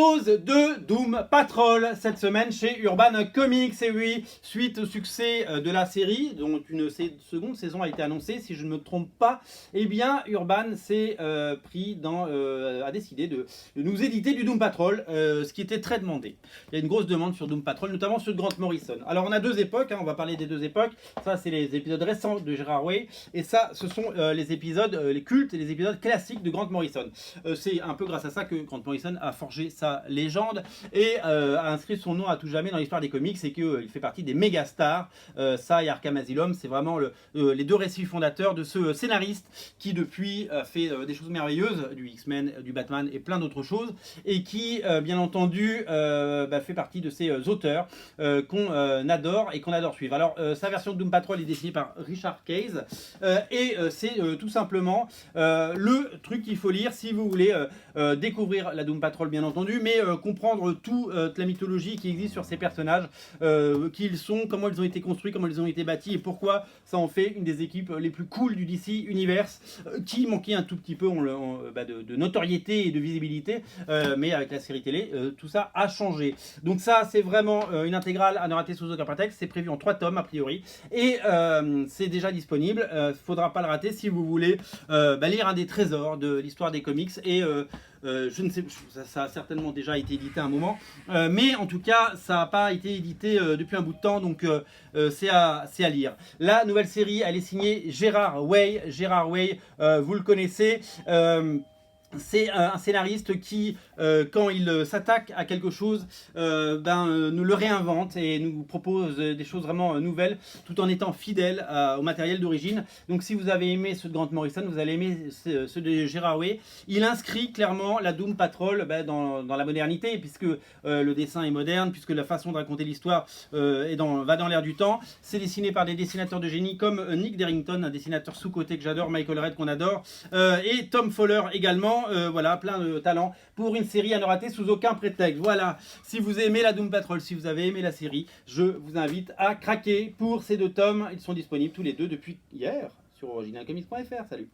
dose de Doom Patrol cette semaine chez Urban Comics. Et oui, suite au succès de la série, dont une seconde saison a été annoncée, si je ne me trompe pas, eh bien Urban s'est a décidé de nous éditer du Doom Patrol, ce qui était très demandé. Il y a une grosse demande sur Doom Patrol, notamment sur Grant Morrison. Alors on a deux époques, on va parler des deux époques. Ça c'est les épisodes récents de Gerard Way, et ça ce sont les épisodes, les cultes et les épisodes classiques de Grant Morrison. C'est un peu grâce à ça que Grant Morrison a forgé sa légende et a inscrit son nom à tout jamais dans l'histoire des comics, et qu'il fait partie des méga stars. Ça et Arkham Asylum, c'est vraiment les deux récits fondateurs de ce scénariste qui depuis fait des choses merveilleuses, du X-Men, du Batman et plein d'autres choses, et qui bien entendu fait partie de ces auteurs qu'on adore et qu'on adore suivre. Alors sa version de Doom Patrol est dessinée par Richard Case, et c'est tout simplement le truc qu'il faut lire si vous voulez découvrir la Doom Patrol bien entendu, mais comprendre toute la mythologie qui existe sur ces personnages, qui ils sont, comment ils ont été construits, comment ils ont été bâtis et pourquoi ça en fait une des équipes les plus cool du DC Universe, qui manquait un tout petit peu de notoriété et de visibilité, mais avec la série télé tout ça a changé. Donc ça c'est vraiment une intégrale à ne rater sous aucun prétexte. C'est prévu en 3 tomes a priori, et c'est déjà disponible. Faudra pas le rater si vous voulez lire un des trésors de l'histoire des comics. Et je ne sais, ça a certainement déjà été édité à un moment, mais en tout cas ça n'a pas été édité depuis un bout de temps, donc c'est à lire. La nouvelle série, elle est signée Gerard Way. Gerard Way, vous le connaissez. C'est un scénariste qui, quand il s'attaque à quelque chose, nous le réinvente et nous propose des choses vraiment nouvelles, tout en étant fidèle au matériel d'origine. Donc si vous avez aimé ceux de Grant Morrison, vous allez aimer ceux de Gerard Way. Il inscrit clairement la Doom Patrol dans la modernité, puisque le dessin est moderne, puisque la façon de raconter l'histoire va dans l'air du temps. C'est dessiné par des dessinateurs de génie comme Nick Derrington, un dessinateur sous-coté que j'adore, Michael Red qu'on adore, et Tom Fowler également. Voilà, plein de talent pour une série à ne rater sous aucun prétexte. Voilà, si vous aimez la Doom Patrol, si vous avez aimé la série, je vous invite à craquer pour ces 2 tomes. Ils sont disponibles tous les deux depuis hier sur originalcomics.fr. Salut.